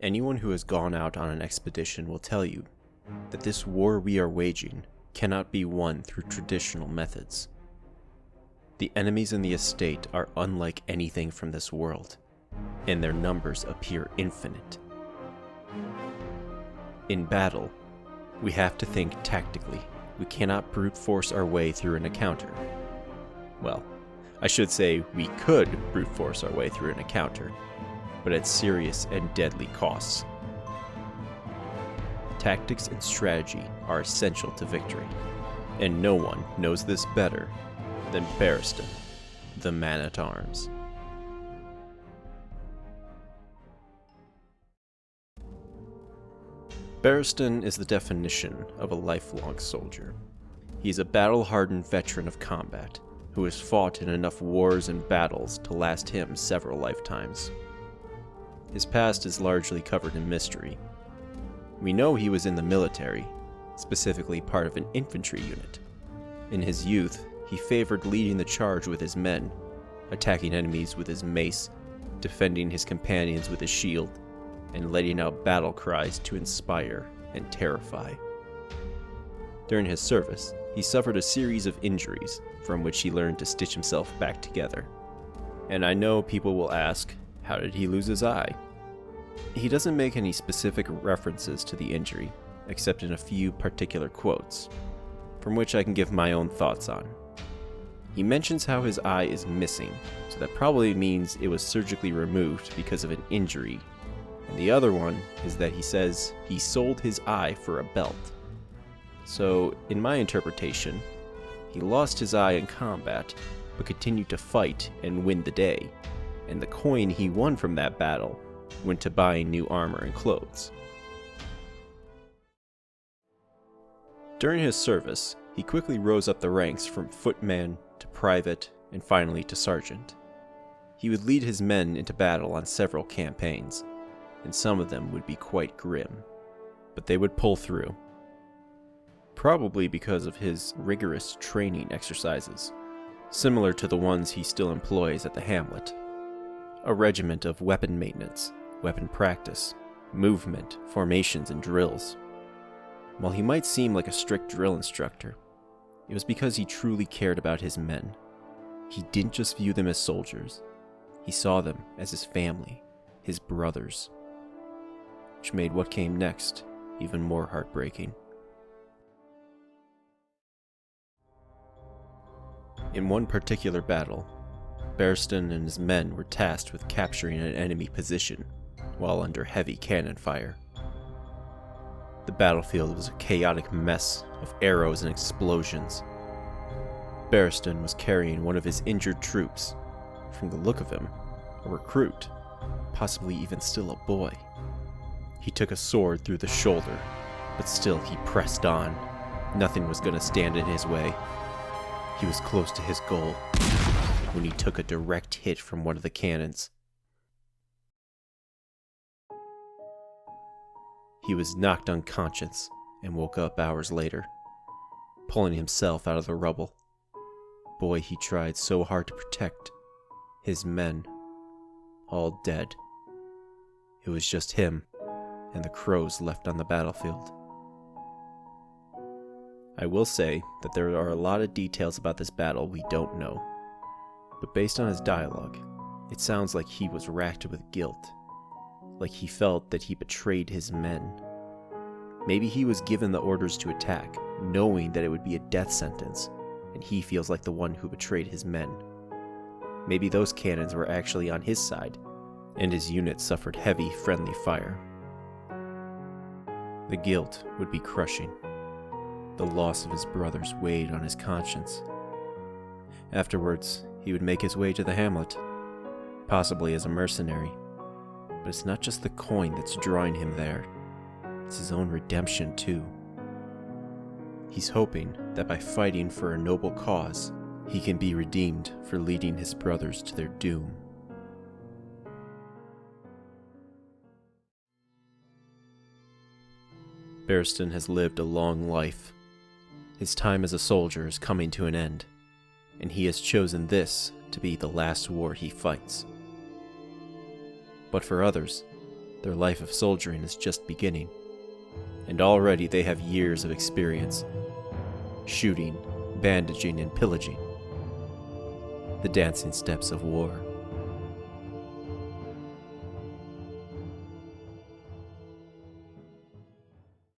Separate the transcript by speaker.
Speaker 1: Anyone who has gone out on an expedition will tell you that this war we are waging cannot be won through traditional methods. The enemies in the estate are unlike anything from this world, and their numbers appear infinite. In battle, we have to think tactically. We cannot brute force our way through an encounter. Well, I should say we could brute force our way through an encounter, but at serious and deadly costs. Tactics and strategy are essential to victory, and no one knows this better than Barristan, the man-at-arms. Barristan is the definition of a lifelong soldier. He is a battle-hardened veteran of combat, who has fought in enough wars and battles to last him several lifetimes. His past is largely covered in mystery. We know he was in the military, specifically part of an infantry unit. In his youth, he favored leading the charge with his men, attacking enemies with his mace, defending his companions with his shield, and letting out battle cries to inspire and terrify. During his service, he suffered a series of injuries from which he learned to stitch himself back together. And I know people will ask, how did he lose his eye? He doesn't make any specific references to the injury, except in a few particular quotes, from which I can give my own thoughts on. He mentions how his eye is missing, so that probably means it was surgically removed because of an injury. And the other one is that he says he sold his eye for a belt. So, in my interpretation, he lost his eye in combat, but continued to fight and win the day, and the coin he won from that battle went to buying new armor and clothes. During his service, he quickly rose up the ranks from footman to private and finally to sergeant. He would lead his men into battle on several campaigns, and some of them would be quite grim, but they would pull through. Probably because of his rigorous training exercises, similar to the ones he still employs at the hamlet. A regiment of weapon maintenance, weapon practice, movement, formations, and drills. While he might seem like a strict drill instructor, it was because he truly cared about his men. He didn't just view them as soldiers, he saw them as his family, his brothers, which made what came next even more heartbreaking. In one particular battle, Barristan and his men were tasked with capturing an enemy position while under heavy cannon fire. The battlefield was a chaotic mess of arrows and explosions. Barristan was carrying one of his injured troops, from the look of him, a recruit, possibly even still a boy. He took a sword through the shoulder, but still he pressed on. Nothing was going to stand in his way. He was close to his goal when he took a direct hit from one of the cannons. He was knocked unconscious and woke up hours later, pulling himself out of the rubble. Boy, he tried so hard to protect. His men, all dead. It was just him and the crows left on the battlefield. I will say that there are a lot of details about this battle we don't know, but based on his dialogue, it sounds like he was racked with guilt, like he felt that he betrayed his men. Maybe he was given the orders to attack, knowing that it would be a death sentence, and he feels like the one who betrayed his men. Maybe those cannons were actually on his side, and his unit suffered heavy friendly fire. The guilt would be crushing. The loss of his brothers weighed on his conscience. Afterwards, he would make his way to the hamlet, possibly as a mercenary. But it's not just the coin that's drawing him there. It's his own redemption, too. He's hoping that by fighting for a noble cause, he can be redeemed for leading his brothers to their doom. Barristan has lived a long life. His time as a soldier is coming to an end, and he has chosen this to be the last war he fights. But for others, Their life of soldiering is just beginning, and already they have years of experience shooting, bandaging, and pillaging. The dancing steps of war.